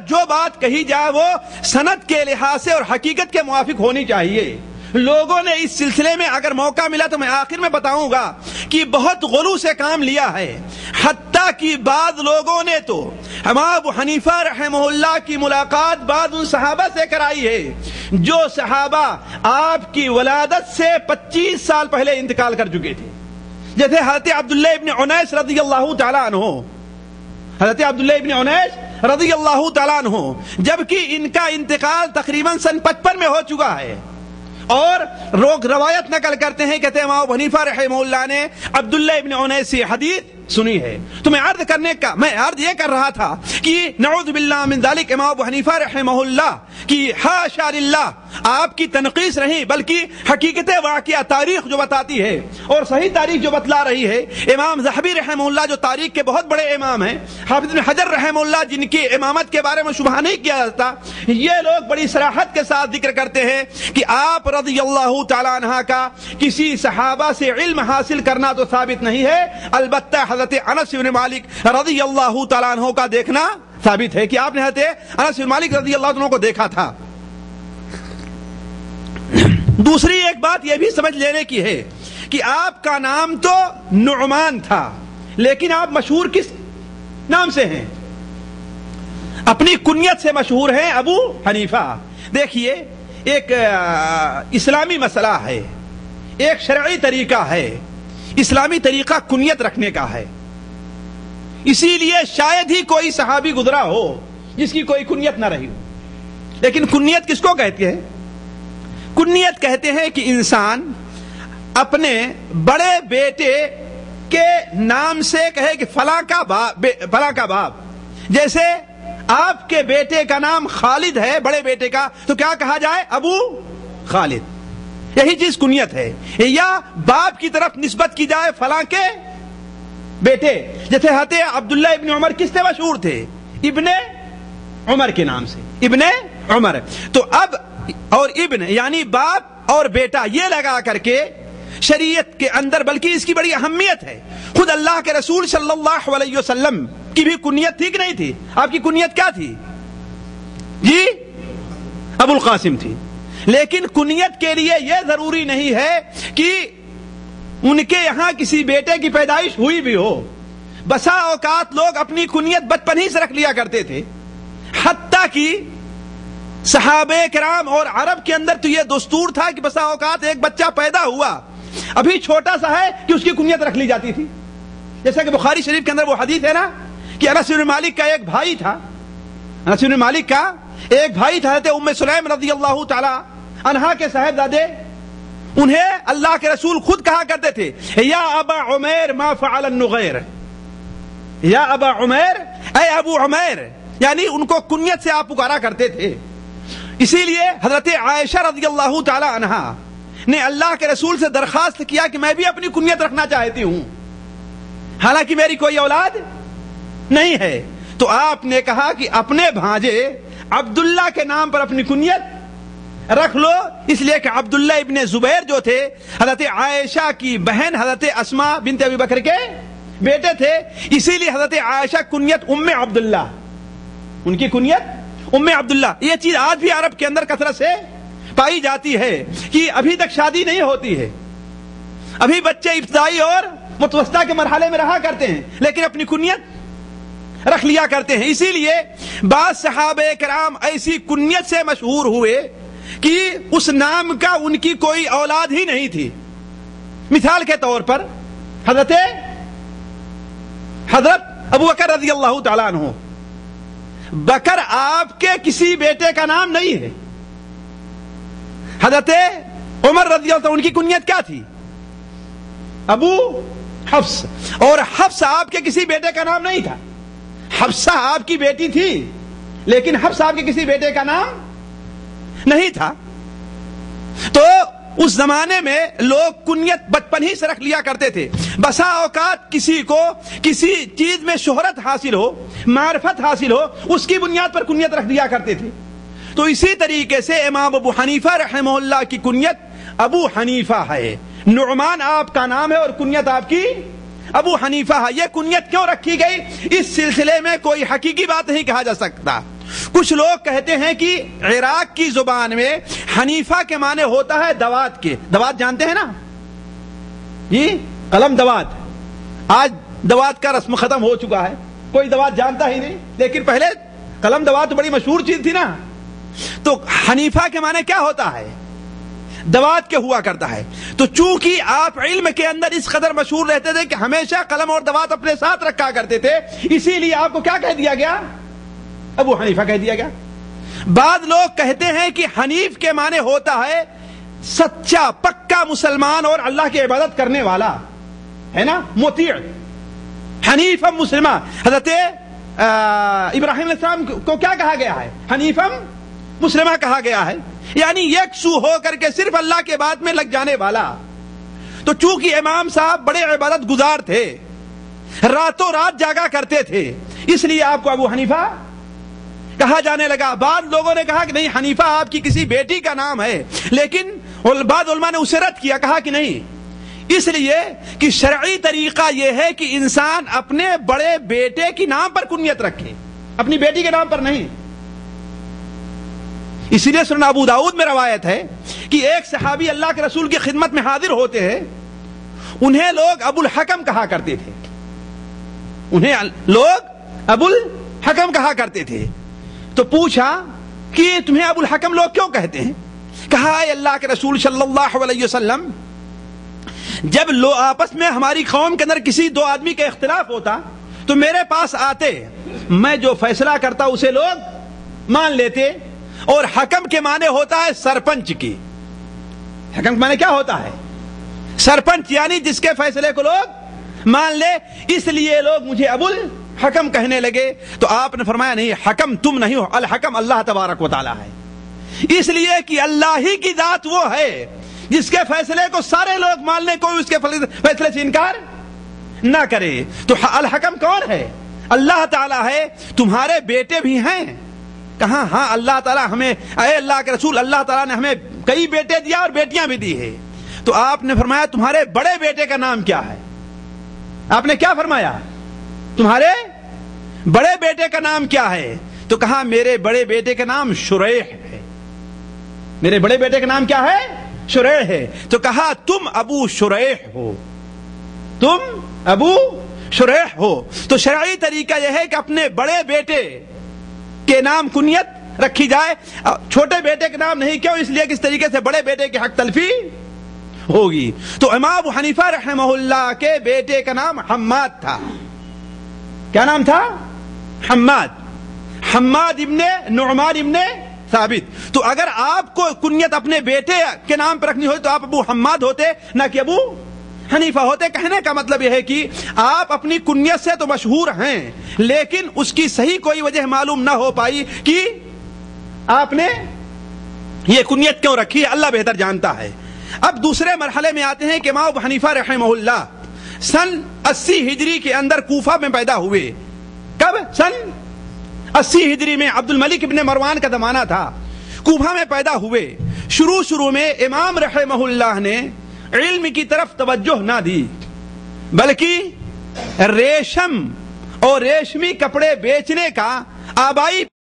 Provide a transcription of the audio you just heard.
جو بات کہی جائے وہ سند کے لحاظ سے اور حقیقت کے موافق ہونی چاہیے. لوگوں نے اس سلسلے میں اگر موقع ملا تو میں آخر میں بتاؤں گا کہ بہت غلو سے کام لیا ہے. حتیٰ کہ بعض لوگوں نے تو امام ابو حنیفہ رحمہ اللہ کی ملاقات بعض ان صحابہ سے کرائی ہے جو صحابہ آپ کی ولادت سے 25 سال پہلے انتقال کر چکے تھے. جیسے حضرت عبداللہ ابن عنیس رضی اللہ تعالیٰ عنہ. حضرت عبداللہ ابن عنیس رضی اللہ تعالیٰ عنہ جبکہ ان کا انتقال تقریباً سن 55 میں ہو چکا ہے، اور روایت نقل کرتے ہیں کہتے ہیں امام ابو حنیفہ رحمہ اللہ نے عبداللہ ابن عنیس سے حدیث سنی ہے. تو میں عرض یہ کر رہا تھا کہ نعوذ باللہ من ذالک امام ابو حنیفہ رحمہ اللہ کی حاشا للہ آپ کی تنقیص نہیں بلکہ حقیقت واقعہ تاریخ جو بتاتی ہے اور صحیح تاریخ جو بتلا رہی ہے. امام ذہبی رحمہ اللہ جو تاریخ کے بہت بڑے امام ہیں، حافظ ابن حجر رحمہ اللہ جن کی امامت کے بارے میں شبہ نہیں کیا جاتا، یہ لوگ بڑی صراحت کے ساتھ ذکر کرتے ہیں کہ آپ رضی اللہ تعالیٰ عنہ کا کسی صحابہ سے علم حاصل کرنا تو ثابت نہیں ہے، البتہ حضرت انس بن مالک رضی اللہ تعالیٰ عنہ کا دیکھنا ثابت ہے کہ آپ نے حضرت انس بن مالک رضی اللہ عنہ کو دیکھا تھا. دوسری ایک بات یہ بھی سمجھ لینے کی ہے کہ آپ کا نام تو نعمان تھا، لیکن آپ مشہور کس نام سے ہیں؟ اپنی کنیت سے مشہور ہیں ابو حنیفہ. دیکھیے ایک اسلامی مسئلہ ہے، ایک شرعی طریقہ ہے، اسلامی طریقہ کنیت رکھنے کا ہے. اسی لیے شاید ہی کوئی صحابی گزرا ہو جس کی کوئی کنیت نہ رہی ہو. لیکن کنیت کس کو کہتے ہیں؟ کنیت کہتے ہیں کہ انسان اپنے بڑے بیٹے کے نام سے کہے کہ فلاں کا باپ. جیسے آپ کے بیٹے کا نام خالد ہے، بڑے بیٹے کا، تو کیا کہا جائے؟ ابو خالد. یہی چیز کنیت ہے. یا باپ کی طرف نسبت کی جائے فلاں کے بیٹے. جیسے حضرت عبداللہ ابن عمر کس سے مشہور تھے؟ ابن عمر کے نام سے، ابن عمر. تو اب اور ابن یعنی باپ اور بیٹا یہ لگا کر کے شریعت کے اندر، بلکہ اس کی بڑی اہمیت ہے. خود اللہ کے رسول صلی اللہ علیہ وسلم کی بھی کنیت تھی کہ نہیں تھی؟ آپ کی کنیت کیا تھی؟ جی ابو القاسم تھی. لیکن کنیت کے لیے یہ ضروری نہیں ہے کہ ان کے یہاں کسی بیٹے کی پیدائش ہوئی بھی ہو. بسا اوقات لوگ اپنی کنیت بچپن ہی سے رکھ لیا کرتے تھے. حتیٰ کہ صحابہ کرام اور عرب کے اندر تو یہ دستور تھا کہ بسا اوقات ایک بچہ پیدا ہوا ابھی چھوٹا سا ہے کہ اس کی کنیت رکھ لی جاتی تھی. جیسا کہ بخاری شریف کے اندر وہ حدیث ہے نا کہ انس بن مالک کا ایک بھائی تھا. انس بن مالک کا ایک بھائی تھا، حضرت ام سلیم رضی اللہ تعالی عنہا کے صاحبزادے. انہیں اللہ کے رسول خود کہا کرتے تھے یا ابا عمیر ما فعل النغیر، یا ابا عمیر، اے ابو عمیر، یعنی ان کو کنیت سے آپ پکارا کرتے تھے. اسی لیے حضرت عائشہ رضی اللہ تعالی عنہا نے اللہ کے رسول سے درخواست کیا کہ میں بھی اپنی کنیت رکھنا چاہتی ہوں، حالانکہ میری کوئی اولاد نہیں ہے. تو آپ نے کہا کہ اپنے بھانجے عبداللہ کے نام پر اپنی کنیت رکھ لو، اس لیے کہ عبداللہ ابن زبیر جو تھے حضرت عائشہ کی بہن حضرت اسماء بنت ابی بکر کے بیٹے تھے. اسی لیے حضرت عائشہ کنیت ام عبداللہ، ان کی کنیت ام عبداللہ. یہ چیز آج بھی عرب کے اندر کثرت سے پائی جاتی ہے کہ ابھی تک شادی نہیں ہوتی ہے، ابھی بچے ابتدائی اور متوسطہ کے مرحلے میں رہا کرتے ہیں لیکن اپنی کنیت رکھ لیا کرتے ہیں. اسی لیے بعض صحابہ کرام ایسی کنیت سے مشہور ہوئے کہ اس نام کا ان کی کوئی اولاد ہی نہیں تھی. مثال کے طور پر حضرت ابو بکر رضی اللہ تعالیٰ عنہ، بکر آپ کے کسی بیٹے کا نام نہیں ہے. حضرت عمر رضی اللہ عنہ ان کی کنیت کیا تھی؟ ابو حفص. اور حفص آپ کے کسی بیٹے کا نام نہیں تھا. حفصہ آپ کی بیٹی تھی لیکن حفص آپ کے کسی بیٹے کا نام نہیں تھا. تو اس زمانے میں لوگ کنیت بچپن ہی سے رکھ لیا کرتے تھے. بسا اوقات کسی کو کسی چیز میں شہرت حاصل ہو، معرفت حاصل ہو، اس کی بنیاد پر کنیت رکھ دیا کرتے تھے. تو اسی طریقے سے امام ابو حنیفہ رحمہ اللہ کی کنیت ابو حنیفہ ہے. نعمان آپ کا نام ہے اور کنیت آپ کی ابو حنیفہ ہے. یہ کنیت کیوں رکھی گئی؟ اس سلسلے میں کوئی حقیقی بات نہیں کہا جا سکتا. کچھ لوگ کہتے ہیں کہ عراق کی زبان میں حنیفہ کے معنی ہوتا ہے دوات کے. دوات جانتے ہیں نا جی, قلم دوات. آج دوات کا رسم ختم ہو چکا ہے, کوئی دوات جانتا ہی نہیں, لیکن پہلے قلم دوات تو بڑی مشہور چیز تھی نا. تو حنیفہ کے معنی کیا ہوتا ہے؟ دوات کے ہوا کرتا ہے. تو چونکہ آپ علم کے اندر اس قدر مشہور رہتے تھے کہ ہمیشہ قلم اور دوات اپنے ساتھ رکھا کرتے تھے, اسی لیے آپ کو کیا کہہ دیا گیا؟ ابو حنیفہ کہہ دیا گیا. بعض لوگ کہتے ہیں کہ حنیف کے معنی ہوتا ہے سچا پکا مسلمان اور اللہ کی عبادت کرنے والا, ہے نا, مطیع. حنیفم مسلمہ, حضرت ابراہیم علیہ السلام کو کیا کہا گیا ہے؟ حنیفم مسلمہ کہا گیا ہے, یعنی یکسو ہو کر کے صرف اللہ کے بات میں لگ جانے والا. تو چونکہ امام صاحب بڑے عبادت گزار تھے, راتوں رات جاگا کرتے تھے, اس لیے آپ کو ابو حنیفہ کہا جانے لگا. بعض لوگوں نے کہا کہ نہیں, حنیفہ آپ کی کسی بیٹی کا نام ہے, لیکن بعض علماء نے اسے رد کیا, کہا کہ نہیں, اس لیے کہ شرعی طریقہ یہ ہے کہ انسان اپنے بڑے بیٹے کی نام پر کنیت رکھے, اپنی بیٹی کے نام پر نہیں. اسی لیے سنن ابو داؤد میں روایت ہے کہ ایک صحابی اللہ کے رسول کی خدمت میں حاضر ہوتے ہیں, انہیں لوگ ابو الحکم کہا کرتے تھے, انہیں لوگ ابو الحکم کہا کرتے تھے. تو پوچھا کہ تمہیں ابو الحکم لوگ کیوں کہتے ہیں؟ کہا اے اللہ کے رسول صلی اللہ علیہ وسلم, جب لوگ آپس میں ہماری قوم کے اندر کسی دو آدمی کا اختلاف ہوتا تو میرے پاس آتے, میں جو فیصلہ کرتا اسے لوگ مان لیتے. اور حکم کے معنی ہوتا ہے سرپنچ کی. حکم کے معنی کیا ہوتا ہے؟ سرپنچ, یعنی جس کے فیصلے کو لوگ مان لے, اس لیے لوگ مجھے ابو الحکم کہنے لگے. تو آپ نے فرمایا نہیں, حکم تم نہیں ہو, الحکم اللہ تبارک و تعالی ہے. اس لیے کہ اللہ ہی کی ذات وہ ہے جس کے فیصلے کو سارے لوگ مان لیں, کوئی اس کے فیصلے سے انکار نہ کرے. تو الحکم کون ہے؟ اللہ تعالی ہے. تمہارے بیٹے بھی ہیں. کہاں؟ ہاں, اللہ تعالیٰ ہمیں, اے اللہ کے رسول, اللہ تعالیٰ نے ہمیں کئی بیٹے دیا اور بیٹیاں بھی دی ہے. تو آپ نے فرمایا تمہارے بڑے بیٹے کا نام کیا ہے؟ آپ نے کیا فرمایا؟ تمہارے بڑے بیٹے کا نام کیا ہے؟ تو کہا میرے بڑے بیٹے کا نام شریح ہے. میرے بڑے بیٹے کا نام کیا ہے؟ شریح ہے. تو کہا تم ابو شریح ہو, تم ابو شریح ہو. تو شرعی طریقہ یہ ہے کہ اپنے بڑے بیٹے کے نام کنیت رکھی جائے, چھوٹے بیٹے کے نام نہیں. کیوں؟ اس لیے کہ اس طریقے سے بڑے بیٹے کے حق تلفی ہوگی. تو امام ابو حنیفہ رحمہ اللہ کے بیٹے کا نام حماد تھا. کیا نام تھا؟ حماد. حماد ابن نعمان ابن ثابت. تو اگر آپ کو کنیت اپنے بیٹے کے نام پر رکھنی ہوئی تو آپ ابو حماد ہوتے, نہ کہ ابو حنیفہ ہوتے. کہنے کا مطلب یہ ہے کہ آپ اپنی کنیت سے تو مشہور ہیں, لیکن اس کی صحیح کوئی وجہ معلوم نہ ہو پائی کہ آپ نے یہ کنیت کیوں رکھی ہے, اللہ بہتر جانتا ہے. اب دوسرے مرحلے میں آتے ہیں کہ امام ابو حنیفہ رحمہ اللہ سن 80 ہجری کے اندر کوفہ میں پیدا ہوئے. کب؟ سن 80 ہجری میں. عبد الملک ابن مروان کا زمانہ تھا. کوفہ میں پیدا ہوئے. شروع میں امام رحمہ اللہ نے علم کی طرف توجہ نہ دی, بلکہ ریشم اور ریشمی کپڑے بیچنے کا آبائی